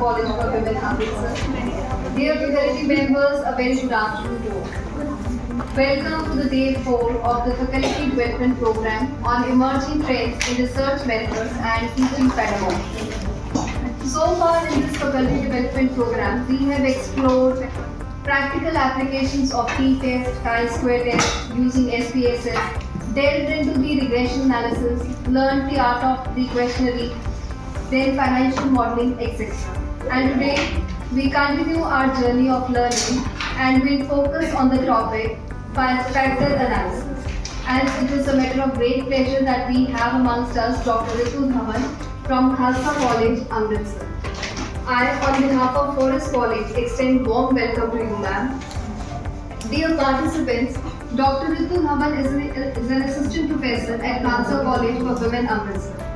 College for Women, Amritsar. Dear faculty members, a very good afternoon to all. Welcome to the day 4 of the Faculty Development Program on Emerging Trends in Research Methods and Teaching Pedagogy. So far in this Faculty Development Program, we have explored practical applications of t-test, chi-square test using SPSS, delved into the regression analysis, learned the art of the questionnaire, then financial modeling, etc. And today, we continue our journey of learning and will focus on the topic factor analysis. And it is a matter of great pleasure that we have amongst us Dr. Ritu Dhawan from Khalsa College, Amritsar. I, on behalf of Forest College, extend warm welcome to you, ma'am. Dear participants, Dr. Ritu Dhawan is an assistant professor at Khalsa College for Women, Amritsar.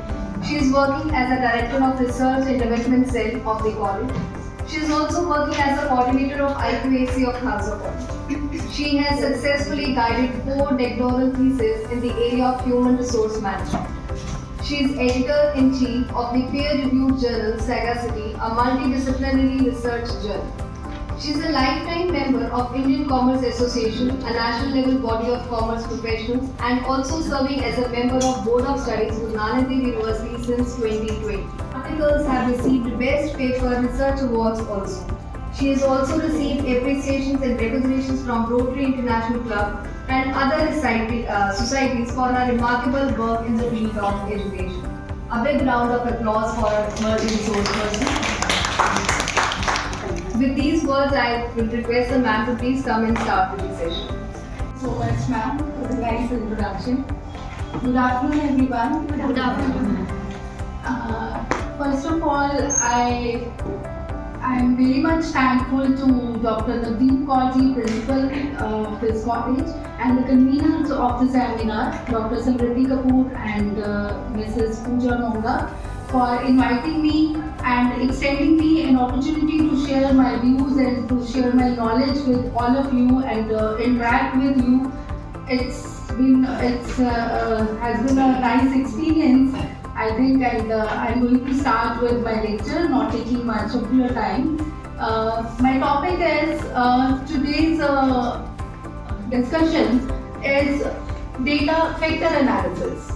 She is working as a director of research and development cell of the college. She is also working as a coordinator of IQAC of Khalsa College. She has successfully guided 4 doctoral theses in the area of human resource management. She is editor-in-chief of the peer-reviewed journal Sagacity, a multidisciplinary research journal. She is a lifetime member of Indian Commerce Association, a national-level body of commerce professionals, and also serving as a member of Board of Studies with Nana Dev University since 2020. Articles have received Best Paper Research Awards also. She has also received appreciations and recognitions from Rotary International Club and other societies for her remarkable work in the field of education. A big round of applause for our emerging resource person. With these words, I will request the ma'am to please come and start with the session. So much, ma'am, for the nice introduction. Good afternoon, everyone. Good afternoon. First of all, I am very much thankful to Dr. Navdeep Kaur, principal of this college, and the conveners of the seminar, Dr. Samriddhi Kapoor and Mrs. Pooja Monga, for inviting me and extending me an opportunity to share my views and to share my knowledge with all of you and interact with you. Has been a nice experience, I think, and I'm going to start with my lecture, not taking much of your time. My topic is today's discussion is data factor analysis.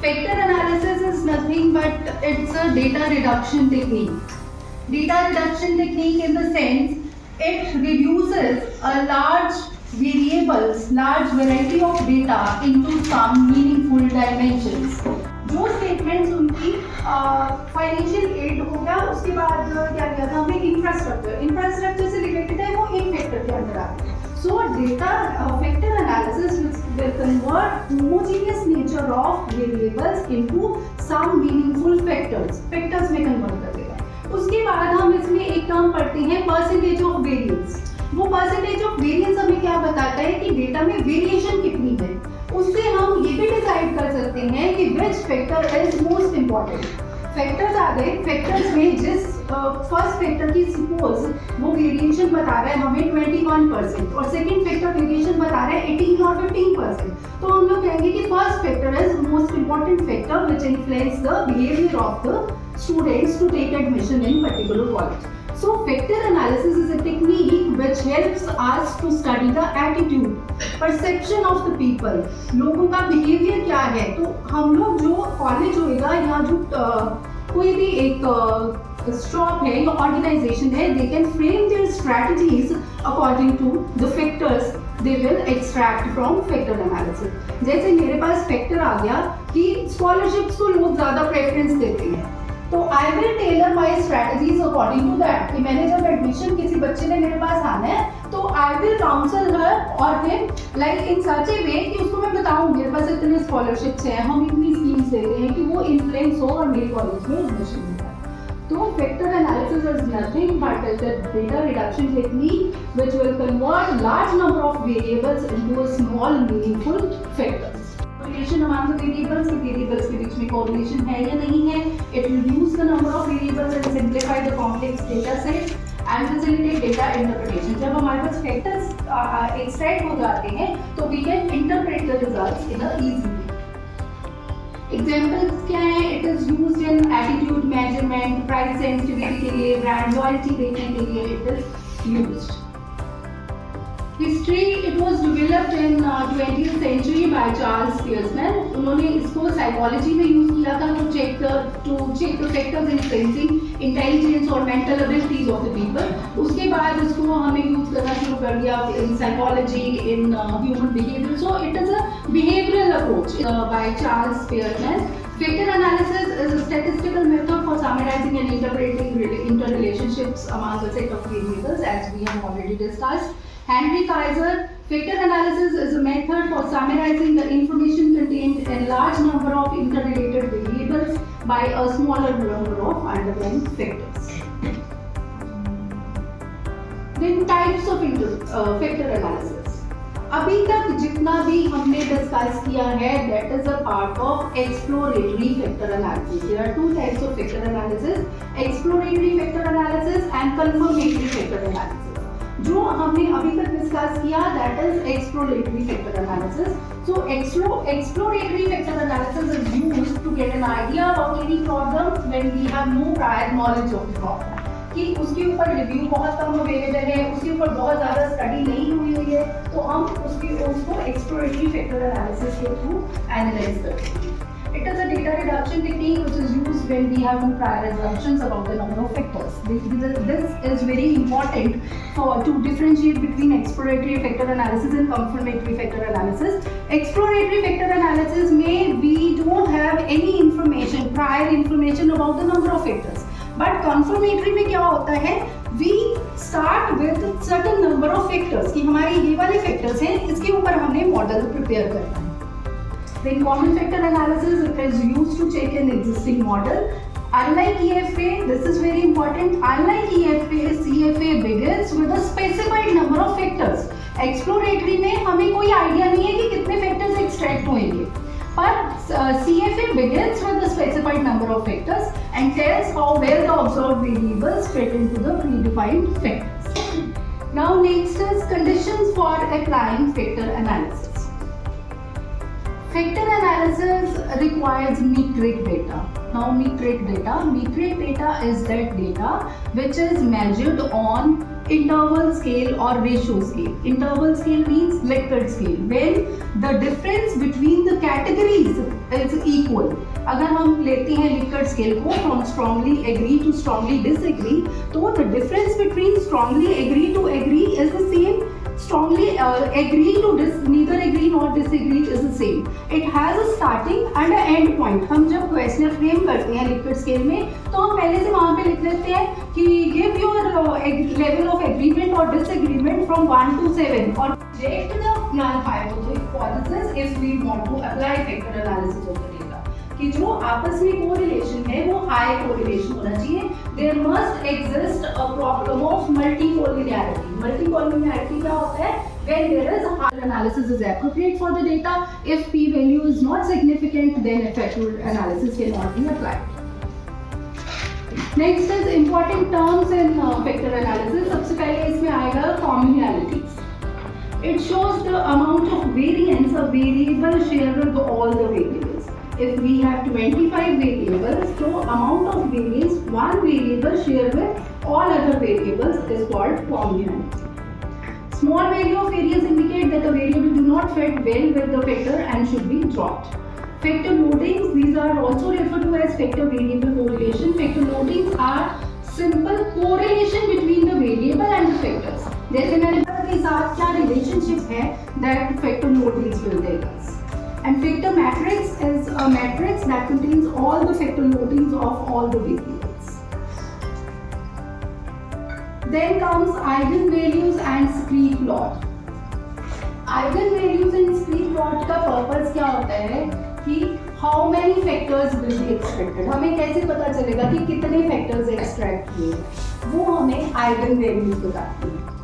Factor analysis is nothing but it's a data reduction technique. Data reduction technique in the sense it reduces a large variety of data into some meaningful dimensions. जो statements उनकी financial aid हो गया, उसके बाद क्या किया था हमने इंफ्रास्ट्रक्चर से रिलेटेड है, वो एक फैक्टर के अंदर आते हैं. So data factor analysis will convert homogeneous nature of variables into some meaningful factors. Factors में convert कर देगा. उसके बाद हम इसमें एक टर्म पढ़ते हैं percentage of variance. वो percentage of variance हमें क्या बताता है कि डेटा में वेरिएशन कितनी है. उससे हम ये भी डिसाइड कर सकते हैं कि which factor is most important. Factors आ गए. फैक्टर्स में जिस फर्स्ट फैक्टर की सपोज वो वेरिएशन बता रहा है हमें 21% और सेकंड फैक्टर वेरिएशन बता रहा है 18 और 15%, तो हम लोग कहेंगे कि first factor is most important factor which influence the behaviour of the students to take admission in particular college. So factor analysis is a technique which helps us to study the attitude, perception of the people. लोगों का behavior क्या है. तो हम लोग जो college होएगा या जो कोई भी एक स्टॉप है या ऑर्गेनाइजेशन है, they can frame their strategies according to the factors they will extract from factor analysis. जैसे मेरे पास फैक्टर आ गया कि स्कॉलरशिप्स को लोग ज़्यादा प्रेफरेंस देते हैं, तो I will tailor my strategies according to that. कि मैंने जब एडमिशन किसी बच्चे ने मेरे पास आना है तो आई विल काउंसल हर और हिम लाइक इन सच ए वे कि उसको मैं बताऊँ मेरे पास इतने स्कॉलरशिप्स हैं, हम इतनी स्कीम्स दे रहे हैं कि वो इन्फ्लुएंस हो और मेरे कॉलेज में एडमिशन मिलता है. तो factor analysis is nothing but is a data reduction technique which will convert large number of variables into a small meaningful factors. Correlation among the variables के बीच में correlation है या नहीं है. It reduce the number of variables and simplify the complex data set and facilitate data interpretation. जब हमारे पास factors extract हो जाते हैं तो we can interpret the results in a easy way. Examples क्या है? It is used in attitude measurement, price sensitivity के लिए, ब्रांड लॉयल्टी देखने के लिए it is used. History, it was developed in 20th century by Charles Spearman. उन्होंने इसको psychology में यूज किया था to check the factors in sensing intelligence और mental abilities of the people. उसके बाद इसको हमें यूज करना शुरू कर दिया in psychology, in human behaviour. So it is a behavioural approach by Charles Spearman. Factor analysis is a statistical method for summarizing and interpreting interrelationships among a set of variables, as we have already discussed. Henry Kaiser, factor analysis is a method for summarizing the information contained in large number of interrelated variables by a smaller number of underlying factors. Then types of factor analysis. अभी तक जितना भी हमने discuss किया है that is a part of exploratory factor analysis. There are two types of factor analysis, exploratory factor analysis and confirmatory factor analysis. जो हमने अभी तक डिस्कस किया that is exploratory factor analysis. So exploratory factor analysis is used to get an idea about any problem when we have no prior knowledge of the problem, कि उसके ऊपर review बहुत कम available है, उसके ऊपर बहुत ज़्यादा स्टडी नहीं हुई है, तो हम उसको एक्सप्लोरेटरी फैक्टर एनालिसिस के थ्रू एनालाइज करते हैं। It is a data reduction technique which is used when we have no prior assumptions about the number of factors. This is very important to differentiate between exploratory factor analysis and confirmatory factor analysis. Exploratory factor analysis में we don't have any information, prior information about the number of factors. But confirmatory में क्या होता है? We start with certain number of factors कि हमारे ये वाले factors हैं, इसके ऊपर हमने मॉडल प्रिपेयर करना है। Then common factor analysis it is used to check an existing model. Unlike EFA, this is very important. Unlike EFA, CFA begins with a specified number of factors. Exploratory में हमें कोई idea नहीं है कि कितने factors extract होंगे, but CFA begins with a specified number of factors and tells how well the observed variables fit into the predefined factors. Now next is conditions for applying factor analysis. Factor analysis requires metric data. Now metric data is that data which is measured on interval scale or ratio scale. Interval scale means Likert scale, when the difference between the categories is equal. अगर हम लेते हैं Likert scale को from strongly agree to strongly disagree, तो the difference between strongly agree to agree is the same, strongly agree to neither agree nor disagree is the same. It has a starting and an end point. हम जब question frame करते हैं Likert scale में, तो हम पहले से वहाँ पे लिख लेते हैं कि give your level of agreement or disagreement from 1 to 7 or reject the null hypothesis if we want to apply factor analysis of the data. कि जो आपस में कोरिलेशन है वो हाई कोरिलेशन होना चाहिए। There must exist a problem of multicollinearity. Multicollinearity क्या होता है? when there is a hard analysis is appropriate for the data. If p value is not significant, then effective analysis cannot be applied. Next is important terms in factor analysis. सबसे पहले इसमें आएगा communalities. It shows the amount of variance a variable share with all the variables. If we have 25 variables, so amount of variance one variable share with all other variables is called communality. Small value of variance indicate that the variable do not fit well with the factor and should be dropped. Factor loadings, these are also referred to as factor variable correlation. Factor loadings are simple correlation between the variable and the factors. जैसे मैंने कहा कि साथ क्या relationship है that factor loadings will tell us. And factor matrix is a matrix that contains all the factor loadings of all the variables. Then comes eigenvalues and scree plot. Eigenvalues and scree plot का purpose क्या होता है कि how many factors will be extracted. हमें कैसे पता चलेगा कि कितने factors extract किए, वो हमें eigenvalues बताती है.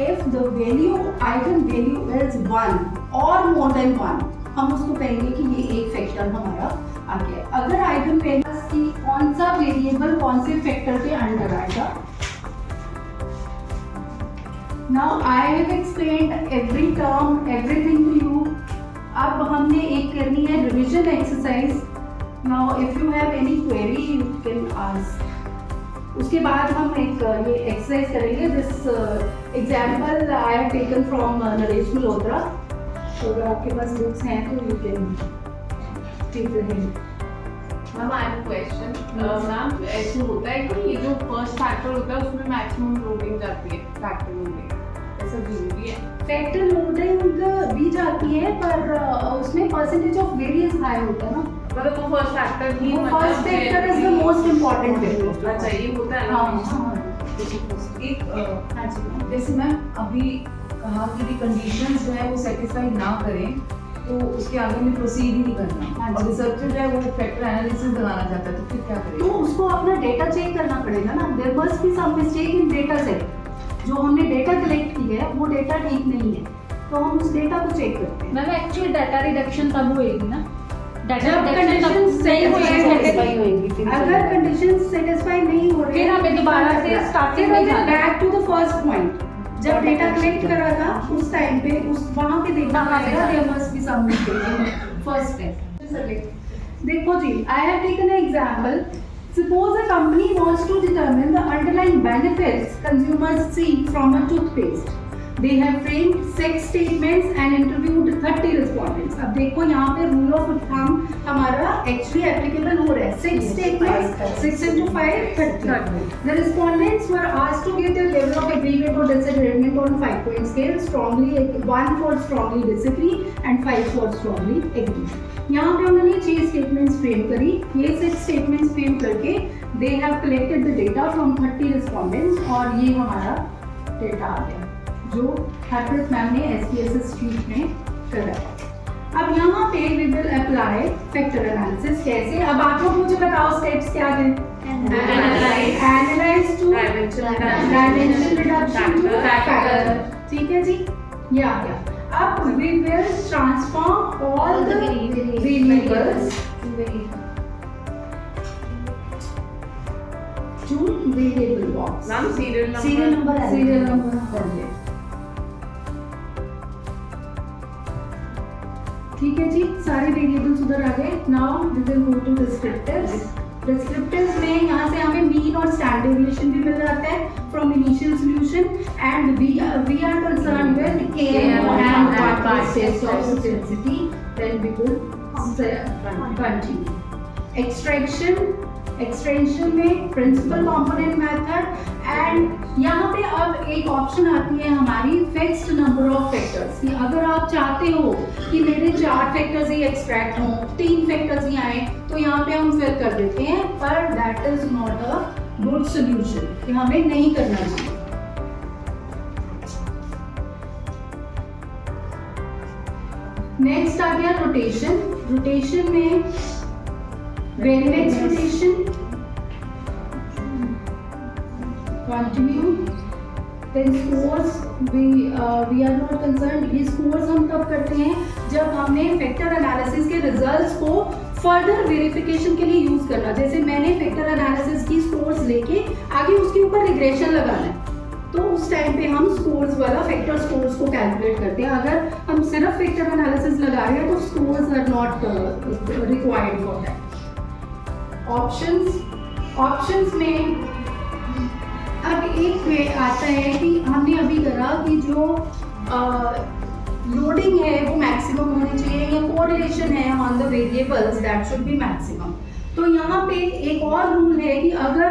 If the eigenvalue is 1 or more than 1, हम उसको कहेंगे कि ये एक फैक्टर हमारा आ गया। अगर eigenvalues की कौन सा वेरिएबल कौन से फैक्टर के अंडर आएगा। Now I have explained every term, everything to you. अब हमने एक करनी है revision exercise Now if you have any query you can ask. उसके बाद हम एक ये एक्सरसाइज करेंगे. This example I have taken from Naresh Malhotra. तो अगर आपके पास बुक्स हैं तो you can take the hint. Ma'am I have a question. Ma'am ऐसे होता है कि ये जो फर्स्ट फैक्टर होता है उसमें मैक्सिमम लोडिंग जाती है फैक्टर लोडिंग, ऐसा जरूरी है? फैक्टर लोडिंग भी जाती है पर उसमें परसेंटेज ऑफ वेरिएंस हाई होता है ना. मतलब वो first factor he first factor is the most important factor. अच्छा ये होता है ना. हाँ. एक जैसे मैम अभी कहा कि कंडीशंस जो है वो सेटिस्फाई ना करें तो उसके आगे में प्रोसीड ही नहीं करना. और रिसर्चर जो है वो फैक्टर एनालिसिस लगाना चाहता है तो फिर क्या करें? तो उसको अपना डेटा चेक करना पड़ेगा ना. There must be some mistake in data set. जो हमने डेटा कलेक्ट की है वो डेटा ठीक नहीं है तो हम उस डेटा को चेक करते हैं. मैम एक्चुअली डाटा रिडक्शन तब होएगी ना. जब कंडीशन सेटिस्फाई होंगी. अगर कंडीशन सेटिस्फाई नहीं हो रही फिर हमें दोबारा से स्टार्टिंग में जाना है. Back to the first point. जब डेटा कलेक्ट करा था उस टाइम पे उस वहां पे देखना पड़ेगा there must be some mistake first step. देखो जी, I have taken an example. Suppose a company wants to determine the underlying benefits consumers see from a toothpaste. They have framed 6 statements and interviewed 30 respondents. अब देखो यहाँ पे rule of thumb हमारा actually applicable हो रहा है. 6 statements, 6 into 5, 30. The respondents were asked to give their level of agreement or disagreement on 5-point scale. Strongly 1 for strongly disagree and 5 for strongly agree. यहाँ पे उन्होंने 6 स्टेटमेंट्स फ्रेम करी. ये 6 statements frame करके they have collected the data from 30 respondents और ये हमारा data आ गया जो हरप्रीत मैम ने SPSS शीट में करा. अब यहाँ पे we will apply factor analysis. कैसे? अब आप लोग मुझे बताओ स्टेप्स क्या हैं. Analyse to dimension reduction to factor. ठीक है जी, ये आ गया. अब we will transform all the variables to variable box. Ma'am serial number कर दिया. ठीक है जी, सारे वेरिएबल्स उधर आ गए. Now we will go to descriptives. Descriptives में यहाँ से हमें मीन और स्टैंडर्ड डेविएशन भी मिल जाता है from initial solution and we are concern with KMO and test of sensitivity. Then we will continue. Extraction में प्रिंसिपल कंपोनेंट मेथड एंड यहाँ पे अब एक ऑप्शन आती है हमारी फिक्स्ड नंबर ऑफ फैक्टर्स कि अगर आप चाहते हो कि मेरे 4 फैक्टर्स ही एक्सट्रैक्ट हों, 3 फैक्टर्स ही आए तो यहाँ पे हम फिल कर देते हैं. पर that is not a good solution. कि हमें नहीं करना चाहिए. नेक्स्ट आ गया रोटेशन. रोटेशन में variables rotation continue. Then scores we are not concerned. ये स्कोर्स हम कब करते हैं जब हमने फैक्टर एनालिसिस के रिजल्ट्स को फर्दर वेरिफिकेशन के लिए यूज करना. जैसे मैंने फैक्टर एनालिसिस की स्कोर्स लेके आगे उसके ऊपर रिग्रेशन लगाना है तो उस टाइम पे हम स्कोर्स वाला फैक्टर स्कोर्स को कैलकुलेट करते हैं. अगर हम सिर्फ फैक्टर एनालिसिस लगा रहे हैं तो scores are not required for that. Options में अब एक वे आता है कि हमने अभी करा कि जो लोडिंग है वो मैक्सिमम होनी चाहिए या कोरिलेशन है on the variables that should be maximum. तो यहाँ पे एक और रूल है कि अगर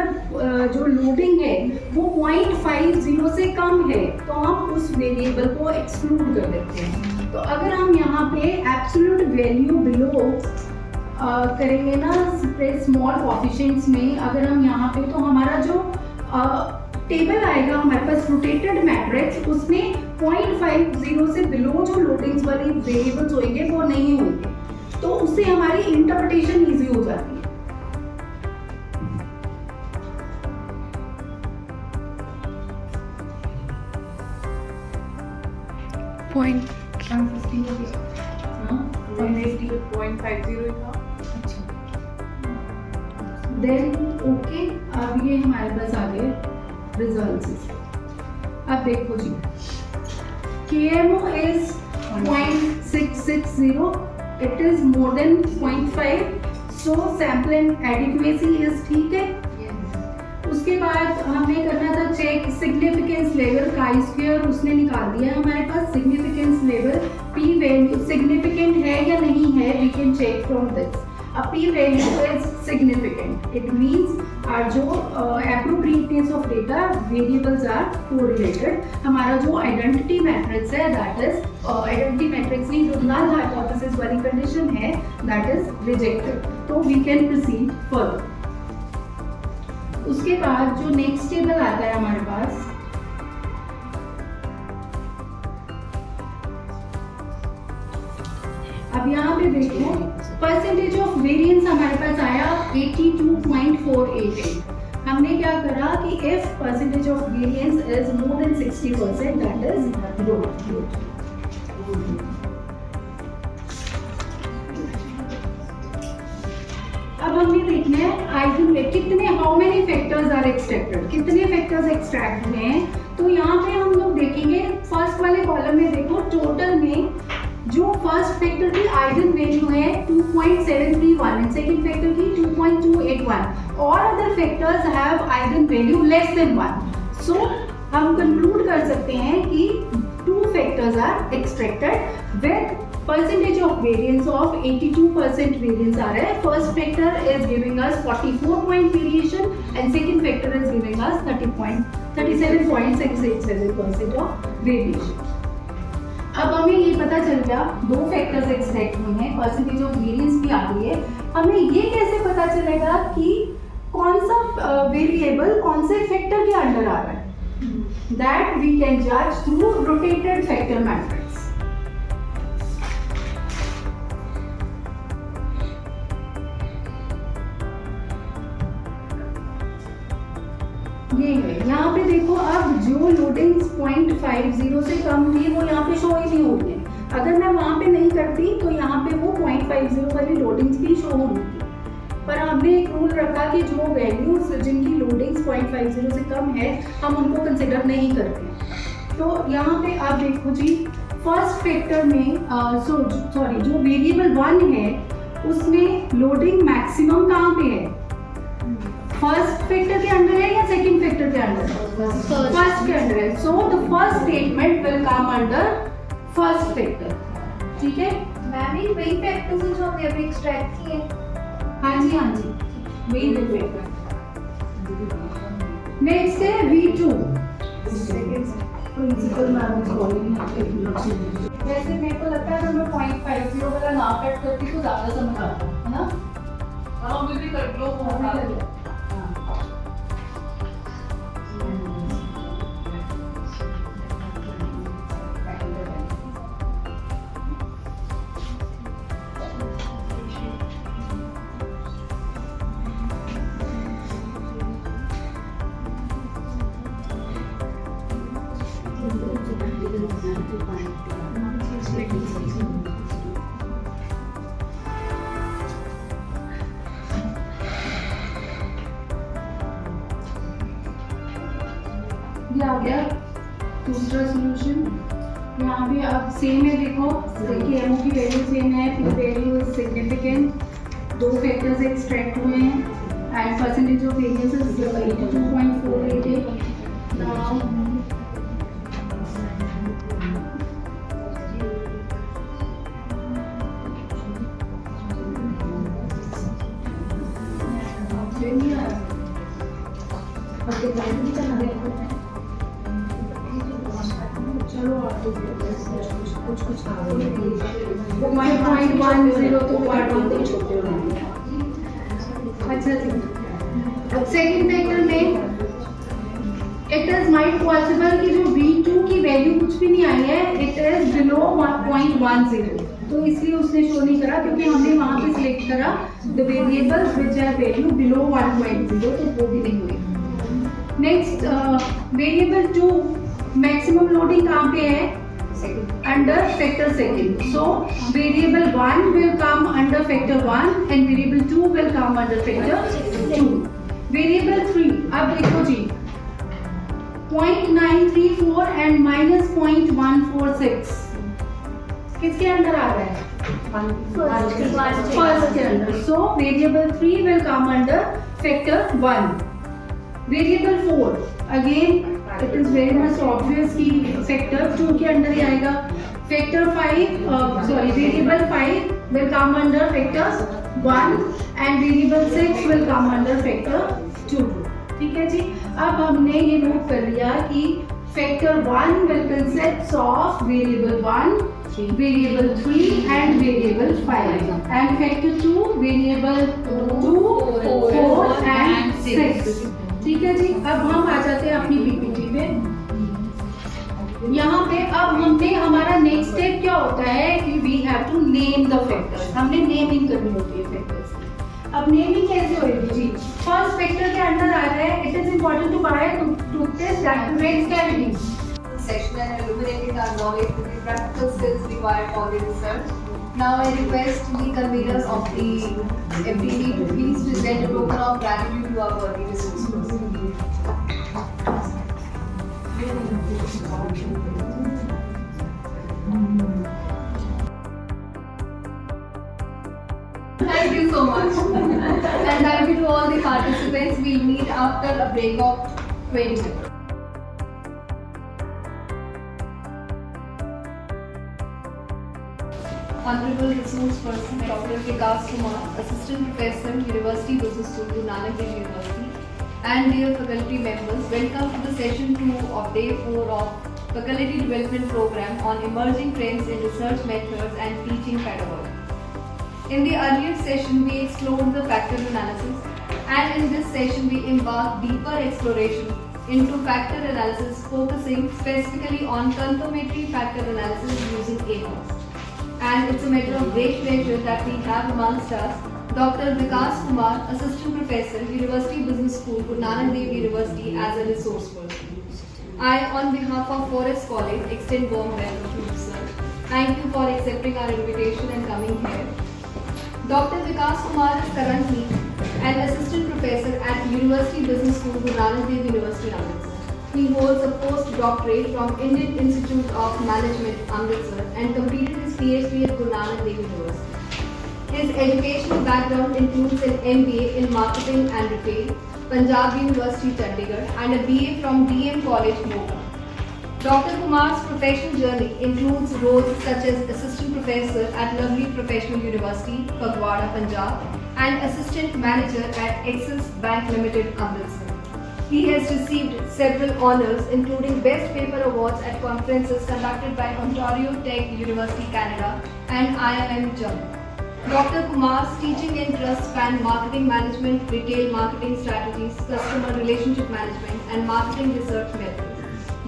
जो लोडिंग है वो 0.50 से कम है तो हम उस वेरिएबल को एक्सक्लूड कर देते हैं. तो अगर हम यहाँ पे एब्सोल्यूट वैल्यू बिलो करेंगे ना स्मॉल कोफिशिएंट्स में, अगर हम यहाँ पे तो हमारा जो टेबल आएगा हमारे पास रोटेटेड मैट्रिक्स उसमें 0.50 से बिलो जो लोडिंग्स वाले वेरिएबल्स होंगे वो नहीं होंगे. तो उससे हमारी इंटरप्रिटेशन इजी हो जाती है. देन ओके, अब ये हमारे पास आ गए रिजल्ट्स. अब देखो जी, KMO is 0.660, it is more than 0.5, so sample adequacy is ठीक है। उसके बाद हमें करना था check significance level chi square, उसने निकाल दिया हमारे पास significance level P value significant है या नहीं है, we can check from this. A p value is significant. It means जो appropriateness of data variables are correlated. हमारा जो identity matrix है that is identity matrix नहीं जो null hypothesis वाली condition है that is rejected. तो we can proceed further. उसके बाद जो next table आता है हमारे पास अब यहाँ पे देखो परसेंटेज ऑफ वेरिएंस हमारे पास आया 82.488। हमने क्या करा कि if percentage of variance is more than 60% that is good. अब हमें देखना है आइगन में कितने how many factors are extracted, कितने फैक्टर्स एक्सट्रैक्ट हुए हैं। तो यहाँ पे हम लोग देखेंगे फर्स्ट वाले कॉलम में देखो टोटल में जो फर्स्ट फैक्टर की आइगन वैल्यू है 2.731 एंड सेकंड फैक्टर की 2.281 और other factors have eigen value less than 1। So हम कंक्लूड कर सकते हैं कि 2 factors are extracted with percentage of variance of 82% variance आ रहा है। First factor is giving us 44 point variation and second factor is giving us 37.687% of variation. अब हमें ये पता चल गया 2 फैक्टर्स एक्सट्रैक्ट हुए हैं, परसेंटेज ऑफ वेरिएंस भी आ गई है। हमें ये कैसे पता चलेगा कि कौन सा वेरिएबल कौन से फैक्टर के अंडर आ रहा है, दैट वी कैन जज थ्रू रोटेटेड फैक्टर मैट्रिक्स। ये है यहाँ पे देखो अब जो लोडिंग्स 0.50 से कम थी वो यहाँ पे शो ही नहीं होती है। अगर मैं वहाँ पे नहीं करती तो यहाँ पे वो 0.50 वाली लोडिंग्स भी शो होती थी, पर हमने एक रूल रखा कि जो वैल्यूज जिनकी लोडिंग्स 0.50 से कम है हम उनको कंसिडर नहीं करते। तो यहाँ पे आप देखो जी फर्स्ट फैक्टर में जो वेरिएबल 1 है उसमें लोडिंग मैक्सिमम कहाँ पे है, फर्स्ट फैक्टर के अंदर है या सेकंड फैक्टर के अंदर, फर्स्ट के अंदर है। So the first statement will come under first factor. ठीक है मैम ये वही फैक्टर्स हैं जो हमने अभी एक्सट्रैक्ट किए। हाँ जी वही फैक्टर। नेक्स्ट है V2 प्रिंसिपल मैम वैसे मेरे को लगता है अगर मैं 0.50 वाला ना कट करती तो ज़्यादा समझ आता है ना। हाँ मुझे भी कर लो ये आ गया दूसरा सॉल्यूशन। यहाँ भी अब सेम है, देखो देखिए एमओ की वैल्यू सेम है, P value is significant, 2 factors extract हुए हैं and percentage of variance is 82.488। Now चलो आप कुछ 1.10 तो पार्ट 1 तो छोटे हो रहे। अच्छा जी अब सेकंड फैक्टर में इट इज माइट पॉसिबल कि जो V2 की वैल्यू कुछ भी नहीं आई है, इट इज बिलो 1.10, तो इसलिए उसने शो नहीं करा क्योंकि हमने वहां पे सिलेक्ट करा the variables which are value below 1.0, तो वो भी नहीं हुई। नेक्स्ट वेरिएबल 2 मैक्सिमम लोडिंग कहाँ पे है, under factor second. So variable 1 will come under factor 1 and variable 2 will come under factor 2. Variable 3 अब देखो जी 0.934 and -0.146 किसके अंडर आ रहा है? First के under. So variable 3 will come under factor 1. Variable 4 again it is very much obvious कि factor 2 के अंदर ही आएगा. Factor 5 variable 5 will come under factor 1 and variable 6 will come under factor 2. ठीक है जी. अब हमने ये नोट कर लिया कि factor 1 will consist of variable 1, variable 3 and variable 5 and factor 2 variable 2, 4 and 6. ठीक है जी. अब हम आ जाते हैं अपनी पीपीटी पे. यहाँ पे अब हमने हमारा नेक्स्ट स्टेप क्या होता है कि we have to name the factors. हमने नेमिंग करनी होती है फैक्टर्स की. अब नेमिंग कैसे होगी जी? फर्स्ट फैक्टर के अंदर आ रहा है, it is important to buy toothpaste that prevents cavities. Session and illuminating our knowledge with the practical skills required for the research. Now I request the conveners of the FDD to please present a token of gratitude to our worthy resource person. Thank you so much. And thank you to all the participants. We'll meet after a break of 20 minutes. Honorable Resource Person Dr. Vikas Kumar, Assistant Professor, University Business School, Guru Nanak Dev University, and dear faculty members, welcome to the session 2 of day 4 of Faculty Development Program on Emerging Trends in Research Methods and Teaching Pedagogy. In the earlier session, we explored the factor analysis, and in this session, we embark deeper exploration into factor analysis, focusing specifically on confirmatory factor analysis using AMOS. And it's a matter of great pleasure that we have amongst us Dr. Vikas Kumar, Assistant Professor, University Business School, Guru Nanak Dev University, as a resource person. I, on behalf of Forest College, extend warm welcome to you, sir. Thank you for accepting our invitation and coming here. Dr. Vikas Kumar is currently an Assistant Professor at University Business School, Guru Nanak Dev University, Amritsar. He holds a postdoctorate from Indian Institute of Management, Amritsar, and completed his PhD at Guru Nanak Dev University. His educational background includes an MBA in Marketing and Retail, Punjab University, Chandigarh, and a BA from DM College, Moga. Dr. Kumar's professional journey includes roles such as Assistant Professor at Lovely Professional University, Fagwada, Punjab, and Assistant Manager at Axis Bank Limited, Amritsar. He has received several honors, including Best Paper Awards at conferences conducted by Ontario Tech University, Canada, and IIM Jammu. Dr. Kumar's teaching interests span marketing management, retail marketing strategies, customer relationship management, and marketing research methods.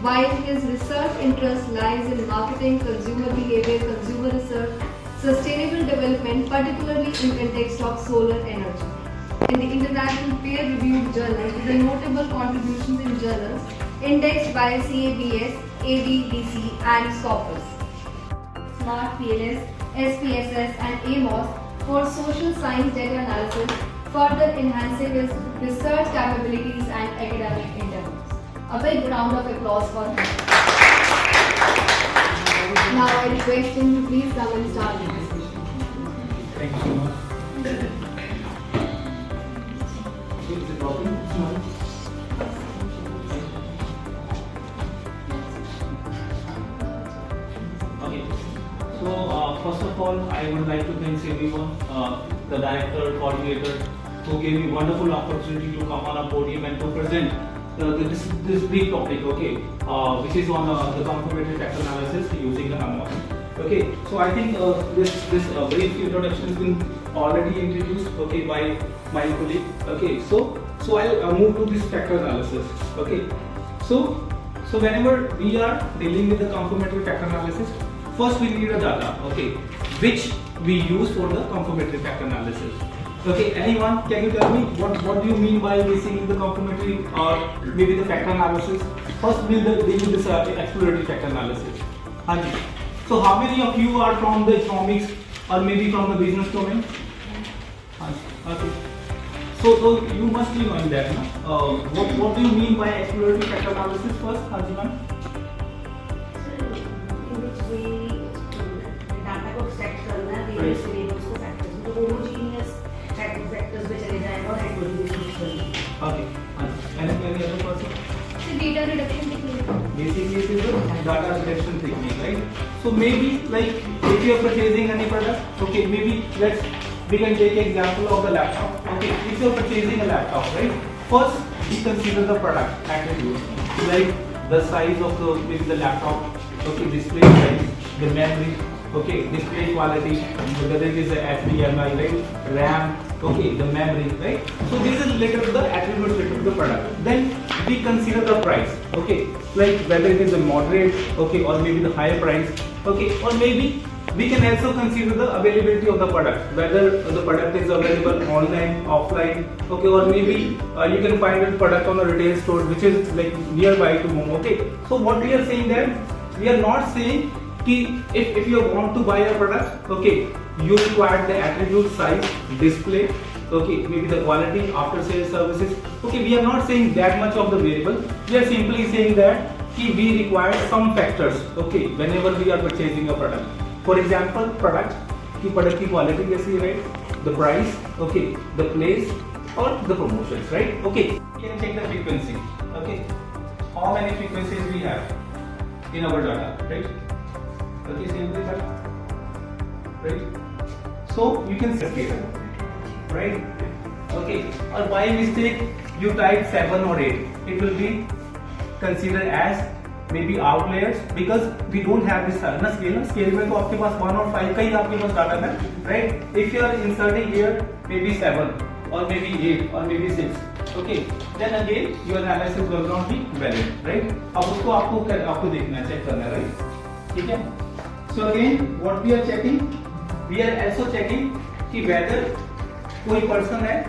While his research interest lies in marketing, consumer behavior, consumer research, sustainable development, particularly in context of solar energy. In the international peer-reviewed journals, the notable contributions in journals indexed by CABS, ABDC, and Scopus, Smart PLS, SPSS, and AMOS for social science data analysis, further enhancing his research capabilities and academic endeavors. A big round of applause for him. Now I request him to please come and start the discussion. Thank you so much. Is it working? Okay. So first of all, I would like to thank everyone, the director, coordinator, who gave me wonderful opportunity to come on a podium and to present this big topic, okay, which is on the confirmatory factor analysis using the AMOS. Okay, so I think this brief introduction has been already introduced, okay, by my colleague. Okay, so I'll move to this factor analysis. Okay, so whenever we are dealing with the confirmatory factor analysis, first we need a data, okay, which we use for the confirmatory factor analysis. Okay, anyone, can you tell me what do you mean by basically the confirmatory or maybe the factor analysis? First we'll deal with this exploratory factor analysis. Hanji. So how many of you are from the economics or maybe from the business domain? Okay. So you must be knowing that, no? What do you mean by exploratory factor analysis first, Hanji ma'am? In which way Okay. Any other person? The data reduction technique. Basically, it is a data reduction technique, right? So maybe like if you are purchasing any product, okay, maybe we can take example of the laptop. Okay, if you are purchasing a laptop, right? First, we consider the product attributes, like the size of the laptop, okay, display size, the memory, okay, display quality, whether it is a HDMI, right, RAM, okay, the memory, right? So this is related to the attributes related to the product. Then we consider the price, okay, like whether it is a moderate, okay, or maybe the higher price, okay, or maybe we can also consider the availability of the product, whether the product is available online, offline, okay, or maybe you can find a product on a retail store which is like nearby to home, okay. So what we are saying that we are not saying कि if you want to buy a product, okay, you require the attribute, size, display, okay, maybe the quality, after sales services, okay, we are not saying that much of the variable. We are simply saying that कि we require some factors, okay, whenever we are purchasing a product. For example, product की quality कैसी है, right? The price, okay, the place, or the promotions, right? Okay, we can check the frequency, okay. How many frequencies we have in our data, right? Okay, simply that, right? So you can scale, right? Okay, or by mistake you type 7 or 8, it will be considered as maybe outliers because we don't have this ना scale में तो आपके पास 1 और 5 का ही आपके पास data है, right? If you are inserting here maybe 7 or maybe 8 or maybe 6, okay, then again your analysis will not be valid, right? अब उसको आपको देखना, चेक करना है, right? ठीक है? So again, what we are checking? We are also checking कि whether कोई person है,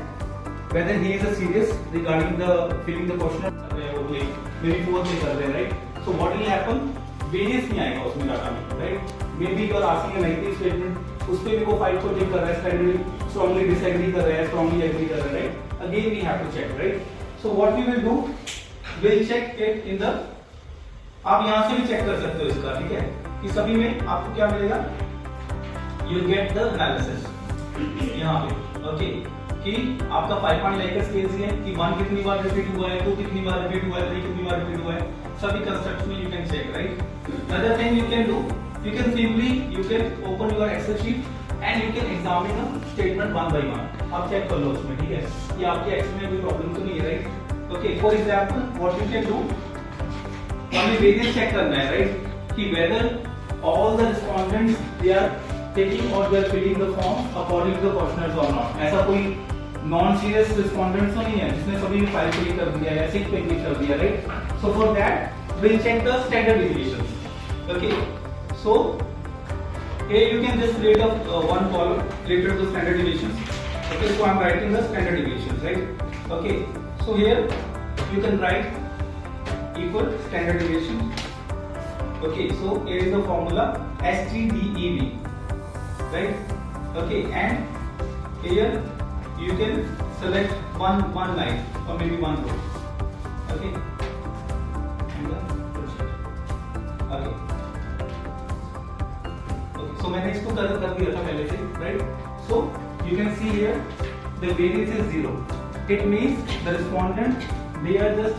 whether he is serious regarding the filling the question, maybe 4 से कर रहे हैं, right? So what will happen? Various नहीं आएगा उसमें डाटा में, right? Maybe you are asking a negative statement, उस पे भी वो 5 को check कर रहा है, strongly disagree कर रहा है, strongly agree कर रहा है, right? Again we have to check, right? So what we will do? We'll check it in the, आप यहाँ से भी check कर सकते हो इसका, ठीक है? इस सभी में आपको क्या मिलेगा? You get the analysis यहाँ पे, okay? कि आपका 5 पॉइंट लाइक स्केल्स है कि 1 कितनी बार रिपीट हुआ है, 2 कितनी बार रिपीट हुआ है, 3 कितनी बार रिपीट हुआ है, सभी कंस्ट्रक्ट में you can check, right? Another thing you can do, you can simply open your Excel sheet and you can examine the statement one by one. आप चेक कर लो उसमें, ठीक है? कि आपके Excel में कोई प्रॉब्लम तो नहीं है, right? Okay, for example, what you can do, हमें वेरिएंस चेक करना है, right? कि whether all the respondents they are taking or they are filling the form according to the questionnaires or not. ऐसा कोई non serious respondents तो नहीं है जिसने सभी फाइल फिल कर दिया है, सिक पे क्लिक कर दिया, right? So for that will check the standard deviations, okay. So here you can just create a one column related to standard deviations, okay. So I am writing the standard deviations, right? Okay, so here you can write equal standard deviation, okay. So here is the formula STDEV, right? Okay, and here you can select one line or maybe one row, okay. Okay, so मैंने इसको कर दिया था पहले से, right? So you can see here the variance is 0. It means the respondent they are just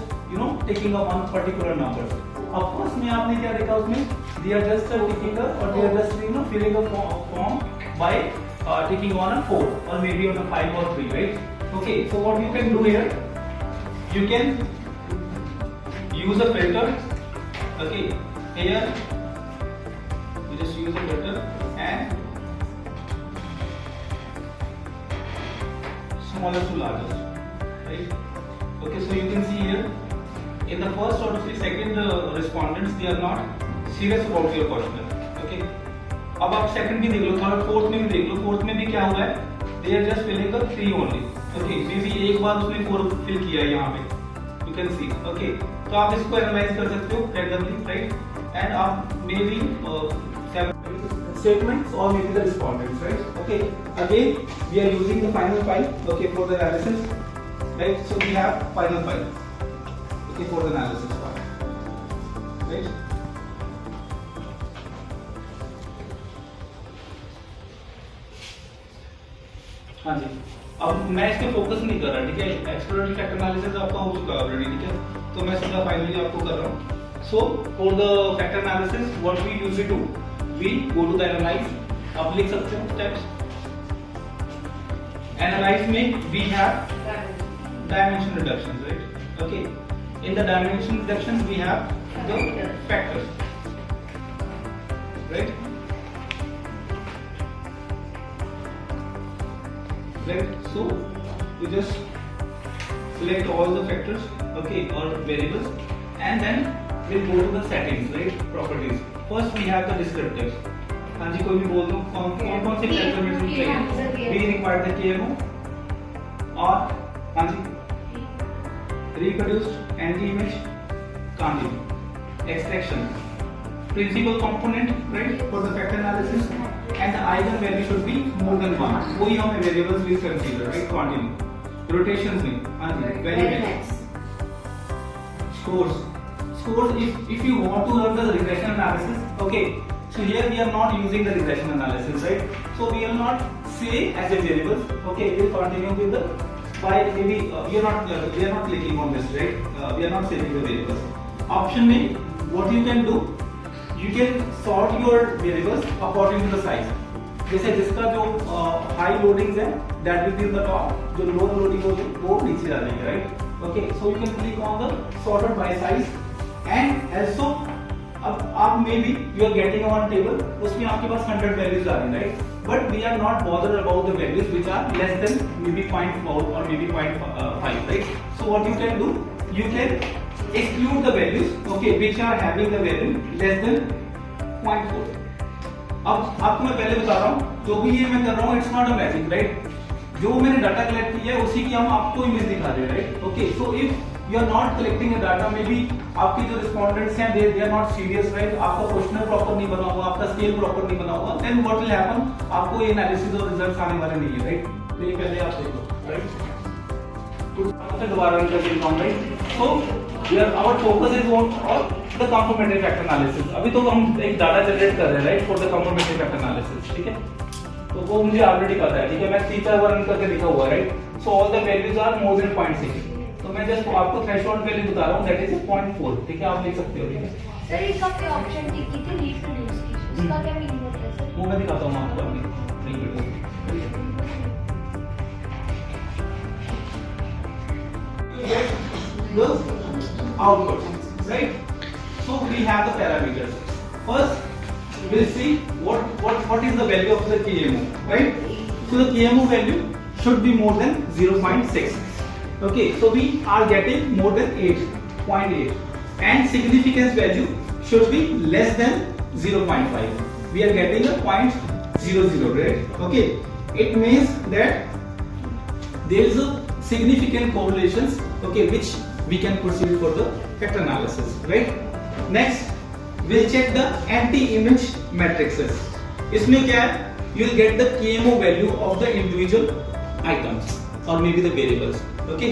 taking a one particular number. Of course में आपने क्या देखा उसमें they are just taking a or they are just filling a form by taking on a 4 or maybe on a 5 or 3, right? Okay, so what you can do here, you can use a filter, okay. Here you just use a filter and smallest to largest, right? Okay, so you can see here in the first or the second respondents they are not serious about your questionnaire, okay. अब आप second भी देख लो, third fourth में भी देख लो. Fourth में भी क्या हुआ है, they are just filling the 3 only, okay. मे भी एक बार उसने 4 फिल किया है यहाँ पे, you can see, okay. तो आप इसको एनालाइज कर सकते हो randomly, right? And आप मे भी statements or maybe the respondents, right? Okay. Again we are using the final file, okay, for the analysis, right? So we have final file, okay, for the analysis part, right? हाँ जी, अब मैं इस पे focus नहीं कर रहा, ठीक है। एक्सप्लोरेटरी फैक्टर एनालिसिस आपका हो चुका है ऑलरेडी, ठीक है। तो मैं सीधा फाइनली आपको कर रहा हूँ। So for the factor analysis what we usually do, we go to the analyze. आप लिख सकते हो स्टेप्स। एनालाइज में we have dimension reductions, right? Okay. In the dimension reductions, we have the factors, right? Right. So you just select all the factors, okay, or variables, and then we'll go to the settings, right? Properties. First, we have the descriptives. हाँ जी, कोई भी बोल दो कौन से character चाहिए? We require the KMO और हाँ जी reproduced anti-image counting, extraction, principal component, right, for the factor analysis, and the eigenvalue should be more than one. वही हमें variables will consider, right, quantity, rotations में, हाँ जी, very nice. Scores, if you want to run the regression analysis, okay, so here we are not using the regression analysis, right, so we will not say as a variables, okay, we'll continue with the by maybe we are not clicking on this, right? We are not saving the variables. Option में what you can do, you can sort your variables according to the size. जैसे जिसका जो high loadings है that will be on the top, जो low loading होगी वो नीचे आ जाएंगे, right? Okay, so you can click on the sorted by size and also अब आप maybe you are getting one table, उसमें आपके पास 100 values आ रही हैं, right? But we are not bothered about the values which are less than maybe 0.4 or maybe 0.5, right? So what you can do, you can exclude the values, okay, which are having the value less than 0.4. अब आपको मैं पहले बता रहा हूँ, जो भी ये मैं कर रहा हूँ, it's not a magic, right? जो मैंने डाटा कलेक्ट किया है उसी की हम आपको इमेज दिखा रहे हैं, right? Okay, so if you are not collecting a data, maybe आपके जो respondents हैं they are not serious, right? आपका क्वेश्चनर प्रॉपर नहीं बना हुआ, आपका स्केल प्रॉपर नहीं बना हुआ, then what will happen? आपको ये एनालिसिस और रिजल्ट्स आने वाले नहीं है, right? तो ये पहले आप देखो, right? तो दोबारा रन करके दिखाऊं, right? So here our focus is on the confirmatory factor analysis. अभी तो हम एक डाटा जनरेट कर रहे हैं, right, for the confirmatory factor analysis, ठीक है? तो वो मुझे ऑलरेडी पता है, ठीक है? मैं 3-4 बार रन करके लिखा हुआ है, right? So all the values are more than 0.6. तो मैं जस्ट आपको थ्रेशोल्ड वैल्यू बता रहा हूँ, दैट इज 0.4, ठीक है? आप लिख सकते हो, ठीक है? सर इसका कोई ऑप्शन टिक की थी रिप्रोड्यूस की, उसका क्या मीनिंग होता है सर? वो मैं दिखाता हूँ आपको अभी, reproduce. The output, right? So we have the parameters. First, we'll see what is the value of the KMO, right? So the KMO value should be more than 0.6. Okay, so we are getting more than 8.8, and significance value should be less than 0.5. We are getting a 0.00, right? Okay, it means that there is a significant correlations, okay, which we can proceed for the factor analysis, right? Next, we'll check the anti-image matrices. इसमें क्या है? You'll get the KMO value of the individual items or maybe the variables. Okay,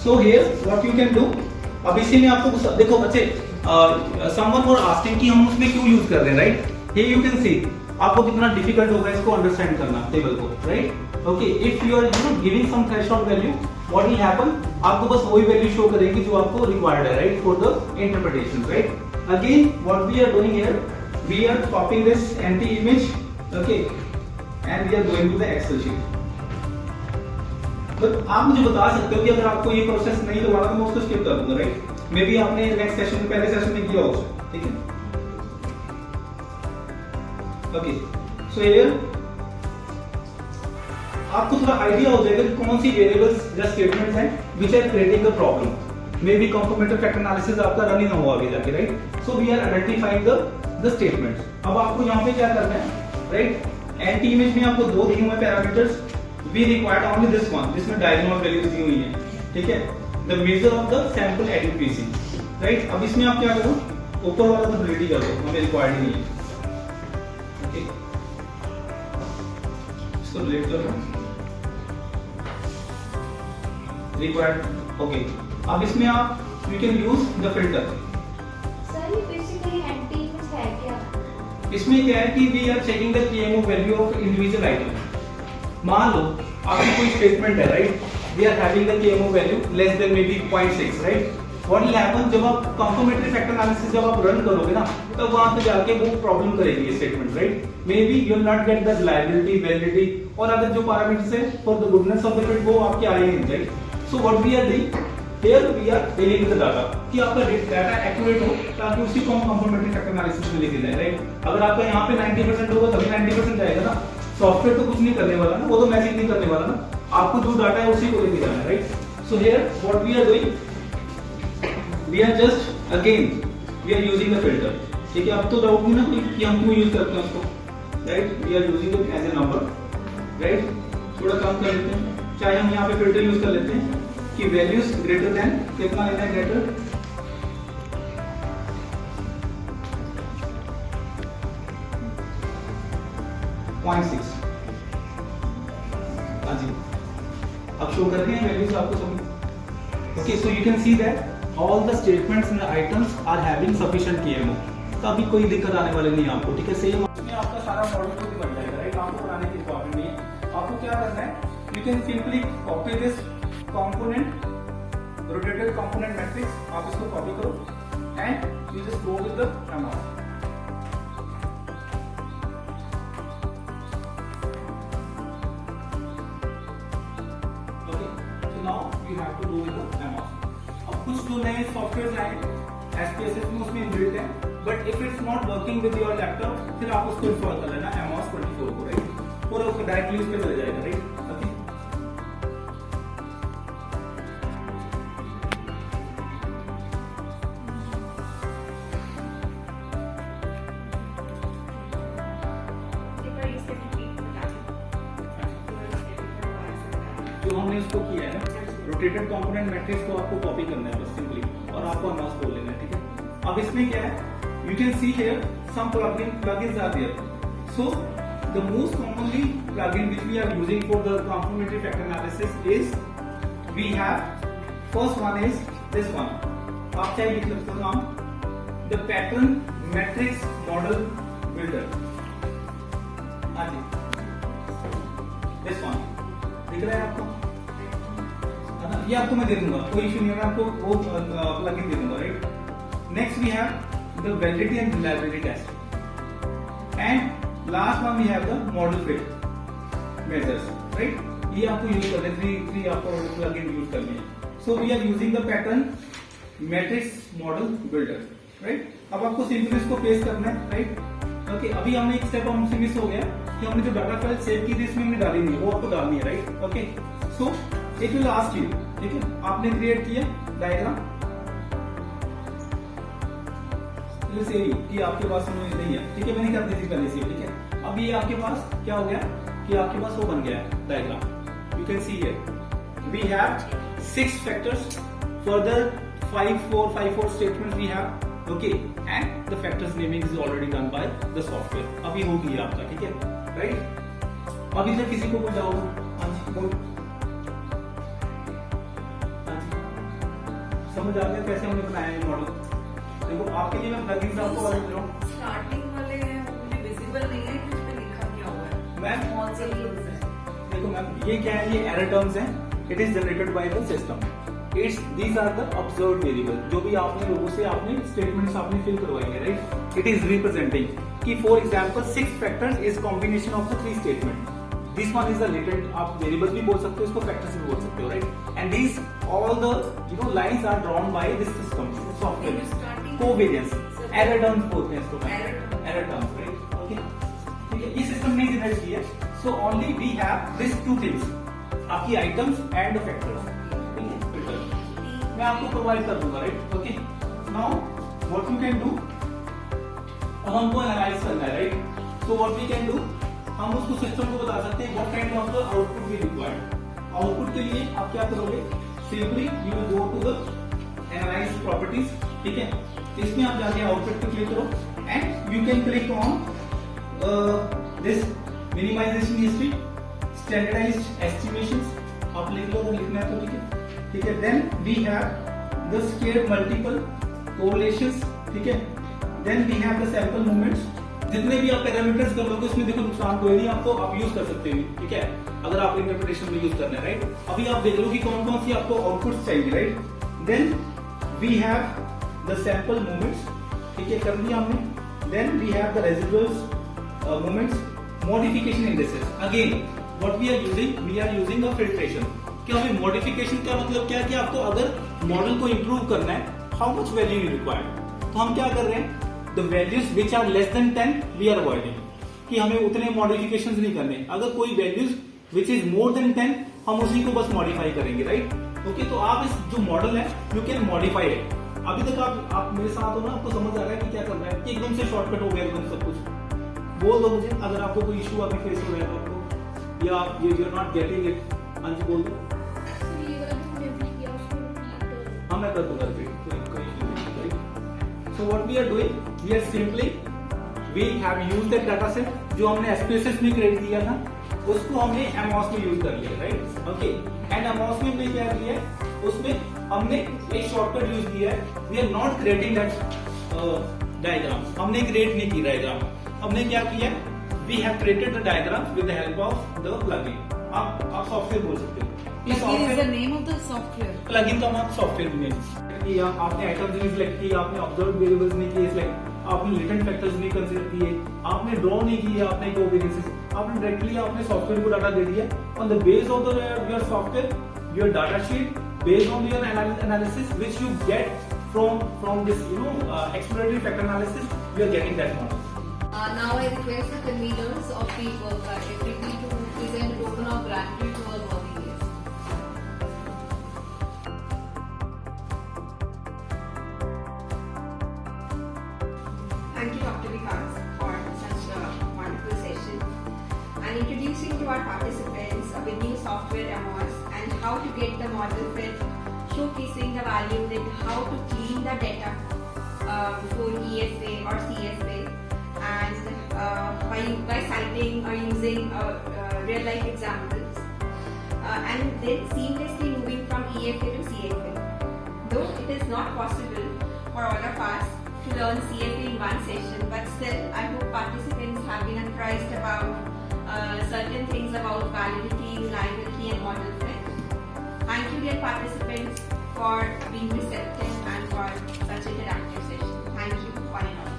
so here what you can do, अब इसी में आपको देखो बच्चे, someone were asking कि हम उसमें क्यों यूज कर रहे हैं, right? Here you can see आपको कितना डिफिकल्ट होगा इसको अंडरस्टैंड करना टेबल को, right? Okay, if you are giving some threshold value, what will happen? आपको बस वही वैल्यू शो करेगी जो आपको रिक्वायर्ड है, right, for the interpretation, right? Again, what we are doing here, we are copying this anti-image, okay, and we are going to the Excel sheet. But आप मुझे बता सकते हो कि अगर आपको ये प्रोसेस नहीं करवाना तो मैं उसको स्किप कर दूंगा, राइट? मे बी आपने नेक्स्ट सेशन में, पहले सेशन में किया होगा, ठीक है? ओके, सो हियर आपको थोड़ा आइडिया हो जाएगा कि कौन सी वेरिएबल्स या स्टेटमेंट्स हैं which are creating the problem. May be complementary factor analysis आपका रन ही ना हो आगे जाके, right? So we are identifying the statements. अब आपको यहाँ पे क्या करना है, राइट? एंटी इमेज में आपको दो दिए हुए parameters, we required only this one, जिसमें डायगोनल वैल्यूज दी हुई हैं, ठीक है? the measure of the sample adequacy, right? अब इसमें आप क्या करो, ऊपर वाला तो डिलीट कर दो, हमें रिक्वायर्ड ही नहीं है, ओके? इसको डिलीट करो, रिक्वायर्ड, ओके? अब इसमें आप you can use the filter. Sir ये बेसिकली एंटी इमेज है क्या? इसमें क्या है कि we are checking the KMO value of individual item. मान लो आपकी कोई स्टेटमेंट है, right, we are having the KMO value less than maybe 0.6, right. What will happen, जब आप कंफर्मेटरी फैक्टर एनालिसिस जब आप रन करोगे ना, तब वहां पे जाके वो प्रॉब्लम करेगी ये statement, right. May be you will not get the reliability, validity और अदर जो पैरामीटर्स है for the goodness of the fit, वो आपके आएंगे नहीं, right. So what we are doing here, we are dealing with the data कि आपका data accurate हो, ताकि उसी को हम कंफर्मेटरी फैक्टर एनालिसिस में लेके जाए, राइट। अगर आपका यहाँ पे 90% होगा तभी 90% जाएगा ना, सॉफ्टवेयर तो कुछ नहीं करने वाला ना, वो तो मैजिक नहीं करने वाला ना, आपको जो डाटा है उसी को लेके जाना है, right. So here what we are doing, we are just again we are using a filter, ठीक है। अब तो डाउट नहीं ना कोई कि हम क्यों यूज करते हैं उसको, right. we are using it as a number, right. थोड़ा कम कर लेते हैं, चाहे हम यहाँ पे फिल्टर यूज कर लेते हैं कि वैल्यूज ग्रेटर देन, कितना लेना है ग्रेटर, .6, हाँ जी। अब शो कर रहे हैं वैल्यूज आपको सभी, okay, so you can see that all the statements and the items are having sufficient KMO, तो अभी कोई दिक्कत आने वाली नहीं है आपको, ठीक है। सेम इसमें आपका सारा मॉडल खुद ही बन जाएगा, राइट। आपको बनाने की प्रॉब्लम नहीं है, आपको क्या करना है, you can simply copy this component, rotated component matrix, आप इसको कॉपी करो and you just go with the amount, okay, so now you have to go with the amount। कुछ जो नए सॉफ्टवेयर आए SPSS में उसमें इनबिल्ट है, but if it's not working with your laptop, फिर आप उसको इंस्टॉल कर लेना एमओएस 24 को, राइट। पूरा उसका डायरेक्टली उस पे चले जाएगा, राइट, ओके। जो हमने इसको किया है रोटेटेड कंपोनेंट मैट्रिक्स को आपको कॉपी करना है बस सिंपली, और आपको माउस खोल लेना है, ठीक है। अब इसमें क्या है, you can see here some plugins are there, so the most commonly plugin which we are using for the complementary factor analysis is, we have first one is this one, आप चाहे लिख सकते हो नाम, the pattern matrix model builder, हाँ जी, this one दिख रहा है आपको, ये आपको मैं दे दूंगा, कोई इशू नहीं है, मैं आपको वो प्लगइन दे दूंगा, right. Next we have the validity and reliability test, and last one we have the model fit measures, right. ये आपको यूज करने, थ्री आपको प्लगइन यूज करने हैं। So we are using the pattern matrix model builder, right. अब आपको simply इसको paste करना है, राइट, ओके। अभी हमने एक स्टेप हमसे मिस हो गया कि हमने जो डाटा फाइल सेव की थी इसमें हमने डाली नहीं है, वो आपको डालनी है, right, okay. So it will ask you, ठीक है, आपने क्रिएट किया डायग्राम, कि आपके पास नहीं है, ठीक है, मैंने कर दी थी पहले से, ठीक है। अब ये आपके पास क्या हो गया कि आपके पास वो बन गया है diagram, you can see here we have 6 factors, further 5 4 statements we have, okay, and the factors naming is already done by the software. अभी हो गया आपका, ठीक है, राइट। अभी तक किसी को कोई डाउट, हाँ जी, बोल, समझ आ गया कैसे हमने बनाया है मॉडल। देखो आपके लिए मैं प्लगइन्स आपको और दे रहा हूं, स्टार्टिंग वाले हैं मुझे विजिबल नहीं है कि उस पे लिखा क्या हुआ है, मैम कौन से यूज है। देखो मैम ये क्या है, ये एरर टर्म्स हैं, it is generated by the system, it's these are the observed variable, जो भी आपने लोगों से आपने स्टेटमेंट्स आपने फिल करवाई है, राइट। इट इज रिप्रेजेंटिंग कि for example 6 factors is combination of the 3 statement, this one is the latent, आप वेरिएबल्स भी बोल सकते हो इसको, फैक्टर्स भी बोल सकते हो, right. And these all the lines are drawn by this system software, covariance error terms बोलते हैं इसको, एरर टर्म्स, राइट, ओके, ठीक है। ये सिस्टम ने जनरेट किया, so only we have this 2 things, आपकी आइटम्स एंड द फैक्टर्स, ठीक है, फिल्टर मैं आपको प्रोवाइड कर दूंगा, right, okay. Now what you can do, अब हमको एनालाइज करना है, right. So what we can do, हम उसको सिस्टम को बता सकते हैं what kind of the output we required. Output के लिए आप क्या करोगे, simply you will go to the analyze properties, ठीक है, इसमें आप जाके आउटपुट पे क्लिक करो and you can click on this minimization history, standardized estimations, आप लिख लो, लिखना है तो ठीक है, ठीक है। Then we have the squared multiple correlations, ठीक है। Then we have the sample movements, जितने भी आप पैरामीटर्स कर लोगे उसमें देखो नुकसान कोई नहीं, आपको आप यूज कर सकते हो, ठीक है, अगर आप इंटरप्रिटेशन में यूज करना है, राइट। अभी आप देख लो कि कौन कौन सी आपको आउटपुट्स चाहिए, right. Then we have the sample moments, ठीक है, कर लिया हमने। Then we have the residuals moments, modification indices. Again what we are using a filtration. क्या हमें मॉडिफिकेशन का मतलब क्या है कि आपको अगर मॉडल को इंप्रूव करना है, how much value you required, तो हम क्या कर रहे हैं, the values which are less than 10 we are avoiding, कि हमें उतने मॉडिफिकेशंस नहीं करने। अगर कोई values which is more than 10 हम उसी को बस मॉडिफाई करेंगे, राइट। ओके, तो आप इस जो मॉडल है यू कैन मॉडिफाई इट। अभी तक आप मेरे साथ हो ना, आपको समझ आ रहा है कि क्या करना है, कि एकदम से शॉर्टकट हो गया एकदम सब कुछ। बोल दो मुझे अगर आपको कोई इशू अभी फेस हो रहा है तो आपको, या you are not getting it, हाँ जी बोल दो। हाँ मैं कर दूंगा कोई इशू नहीं। So what we are doing, we are simply we have used that data set जो हमने एसपीएसएस में क्रिएट किया था, उसको हमने एमओएस में यूज कर लिया, राइट। ओके, एंड एमओएस में हमने क्या किया है, उसमें हमने एक शॉर्टकट यूज किया है। We are not creating that diagram, हमने क्रिएट नहीं की डायग्राम। हमने क्या किया, we have created the diagram with the help of the plugin. आप सॉफ्टवेयर बोल सकते हो, Plugin is the name of the software. Plugin का नाम सॉफ्टवेयर नेम किया, आपने आइटम्स नहीं सिलेक्ट किए, आपने ऑब्जर्व वेरिएबल्स नहीं किए सिलेक्ट, आपने लेटेंट फैक्टर्स नहीं कंसीडर किए, आपने ड्रॉ नहीं किए, आपने कोवेरिएंसेस, आपने डायरेक्टली आपने सॉफ्टवेयर को डाटा दे दिया। On the base of your software, your data sheet, based on your analysis which you get from this exploratory factor analysis, you are getting that model. Now I request the conveners of Fieldwork activity to present a token of gratitude to our worthy guests. Thank you, Dr. Vikas, for such a wonderful session and introducing to our participants with new software MOS and how to get the model fit, showcasing the value that how to clean the data for ESA or CSA, and by citing or using real life examples, and then seamlessly moving from EFA to CFA. Though it is not possible for all of us to learn CFA in one session, but still I hope participants have been apprised about certain things about validity, reliability and model fit. Thank you dear participants for being receptive